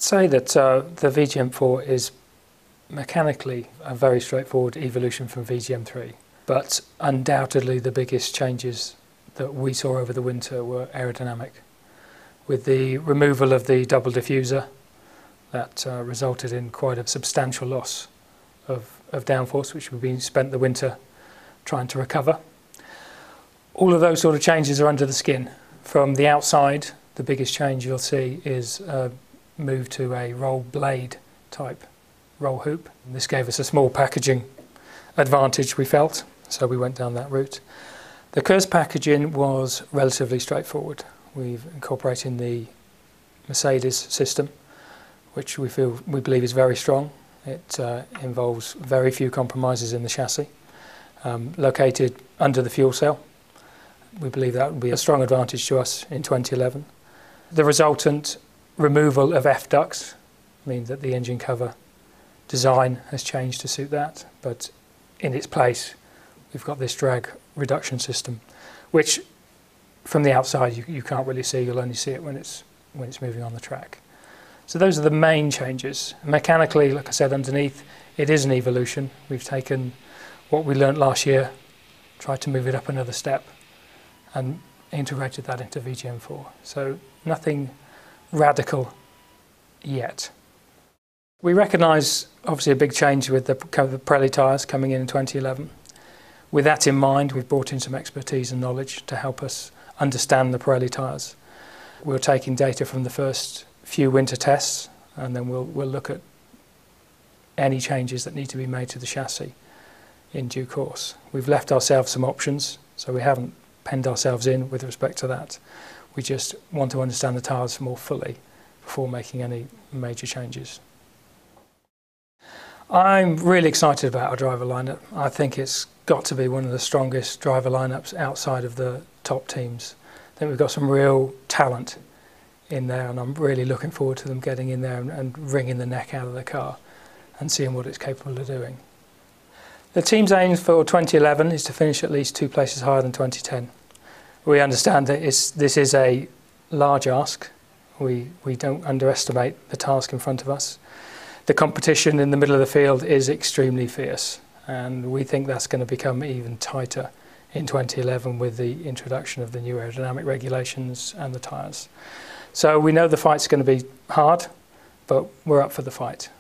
say that the VJM04 is mechanically a very straightforward evolution from VJM3, but undoubtedly the biggest changes that we saw over the winter were aerodynamic. With the removal of the double diffuser, that resulted in quite a substantial loss of downforce, which we've been spent the winter trying to recover. All of those sort of changes are under the skin. From the outside, the biggest change you'll see is a move to a roll blade type roll hoop. This gave us a small packaging advantage, we felt, so we went down that route. The Kurz packaging was relatively straightforward. We've incorporated the Mercedes system, which we believe is very strong. It involves very few compromises in the chassis. Located under the fuel cell, we believe that would be a strong advantage to us in 2011. The resultant removal of F ducts means that the engine cover design has changed to suit that, but in its place we've got this drag reduction system, which from the outside you can't really see. You'll only see it when it's moving on the track. So those are the main changes. Mechanically, like I said, underneath it is an evolution. We've taken what we learnt last year, tried to move it up another step and integrated that into VJM04. So nothing radical yet. We recognise obviously a big change with the Pirelli tyres coming in 2011. With that in mind, we've brought in some expertise and knowledge to help us understand the Pirelli tyres. We're taking data from the first few winter tests, and then we'll look at any changes that need to be made to the chassis in due course. We've left ourselves some options, so we haven't penned ourselves in with respect to that. We just want to understand the tyres more fully before making any major changes. I'm really excited about our driver lineup. I think it's got to be one of the strongest driver lineups outside of the top teams. I think we've got some real talent in there, and I'm really looking forward to them getting in there and wringing the neck out of the car and seeing what it's capable of doing. The team's aim for 2011 is to finish at least 2 places higher than 2010. We understand that this is a large ask. We don't underestimate the task in front of us. The competition in the middle of the field is extremely fierce, and we think that's going to become even tighter in 2011 with the introduction of the new aerodynamic regulations and the tyres. So we know the fight's going to be hard, but we're up for the fight.